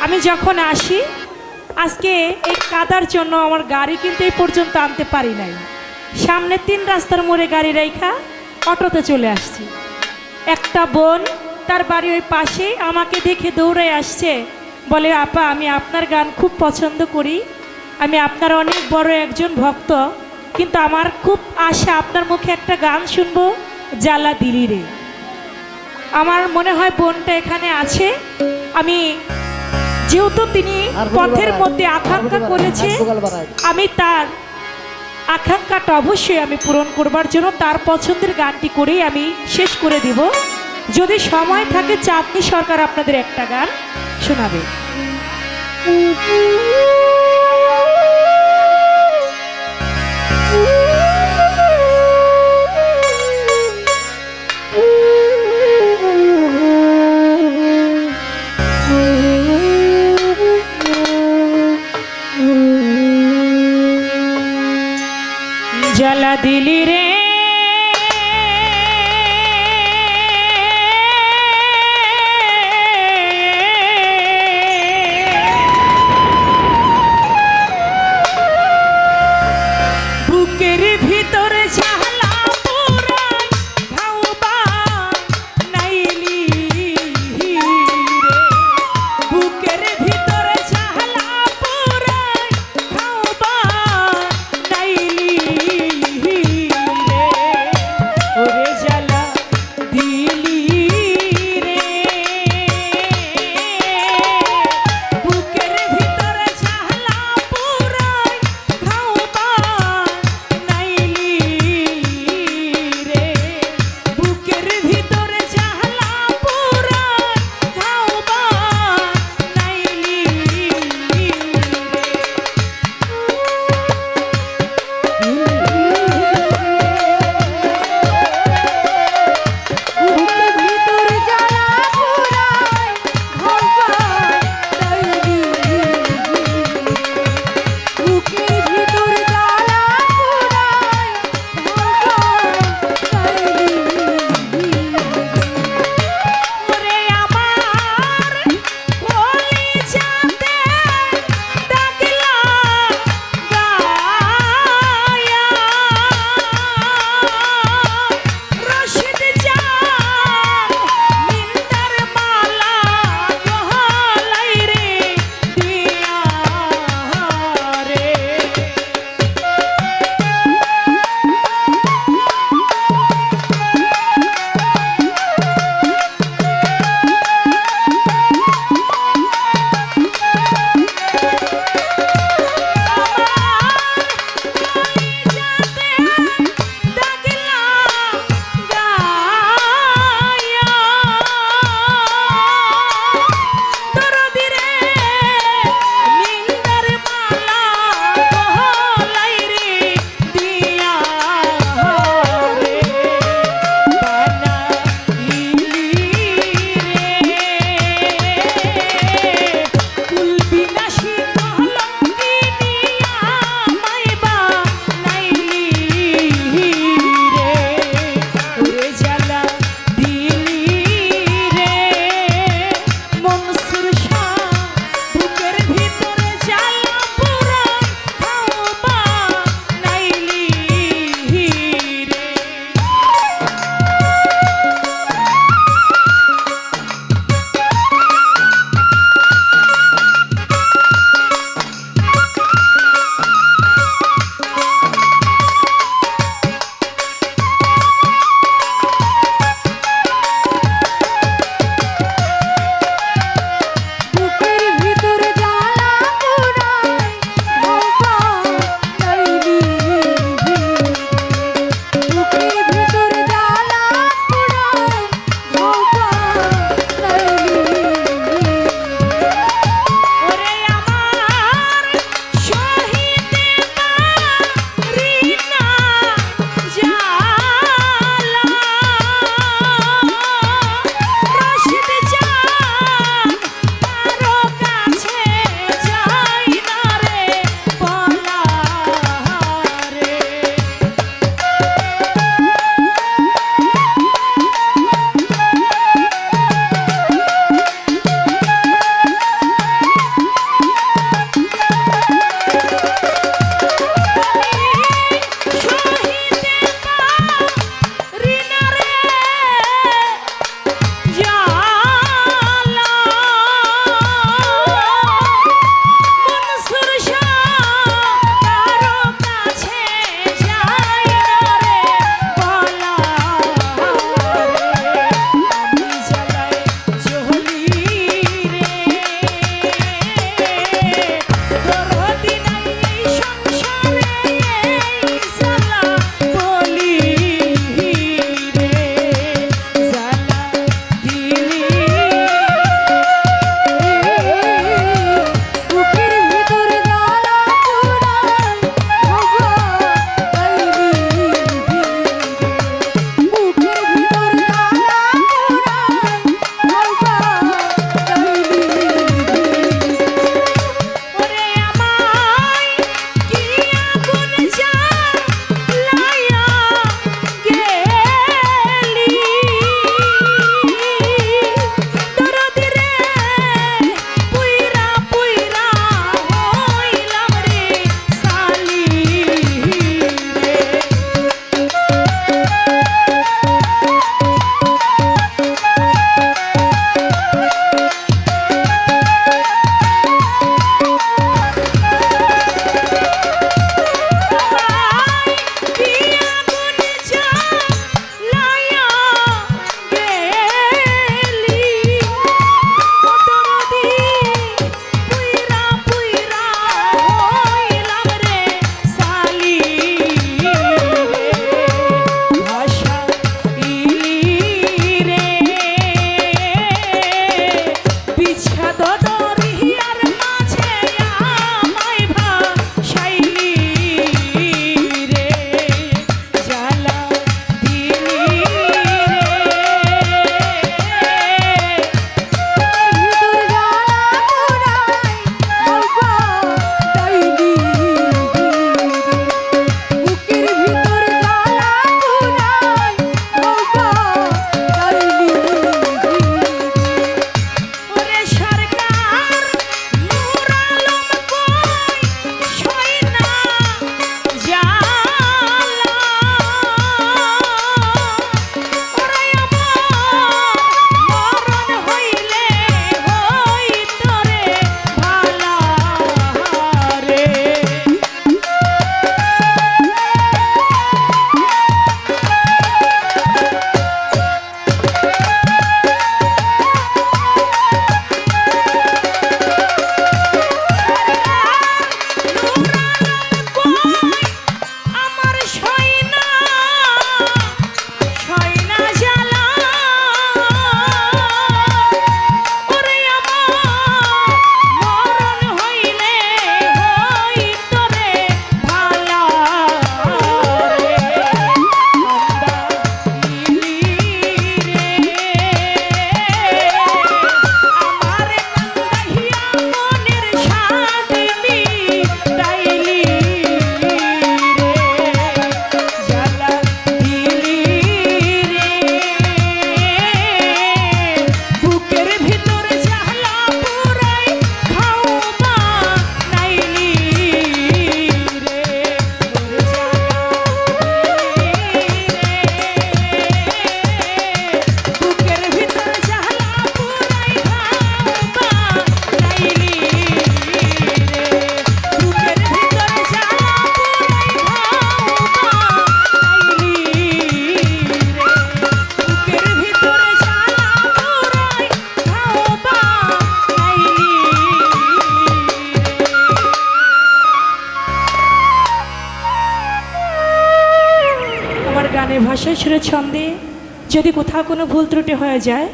আমি যখন আসি আজকে এই কাদার জন্য আমার গাড়ি কিন্তু এই পর্যন্ত আনতে পারি নাই। সামনে 3 রাস্তার মোড়ে গাড়ি রেখা অটোতে চলে আসছি। একটা বোন তার বাড়ি ওই পাশে আমাকে দেখে দৌড়ে আসছে, বলে আপা আমি আপনার গান খুব পছন্দ করি, আমি আপনার অনেক বড় একজন ভক্ত, কিন্তু আমার খুব আশা আপনার মুখে একটা গান শুনবো, জ্বালা দিলি রে। আমার মনে হয় বোনটা এখানে আছে, আমি যেহেতু তিনি পথের মধ্যে আকাঙ্ক্ষা করেছে আমি তার আকাঙ্ক্ষাটা অবশ্যই আমি পূরণ করবার জন্য তার পছন্দের গানটি করেই আমি শেষ করে দিব। যদি সময় থাকে চাঁদনী সরকার আপনাদের একটা গান শোনাবে। জ্বালা দিলি রে বুকের ভিতরে ঝালা পুরাই ভাউবা নাইলি রে, বুকের ভিতরে ঝালা পুরাই ভাউবা নাইলি রে। গানের ভাষায় সুরের ছন্দে যদি কোথাও কোনো ভুল ত্রুটি হয়ে যায়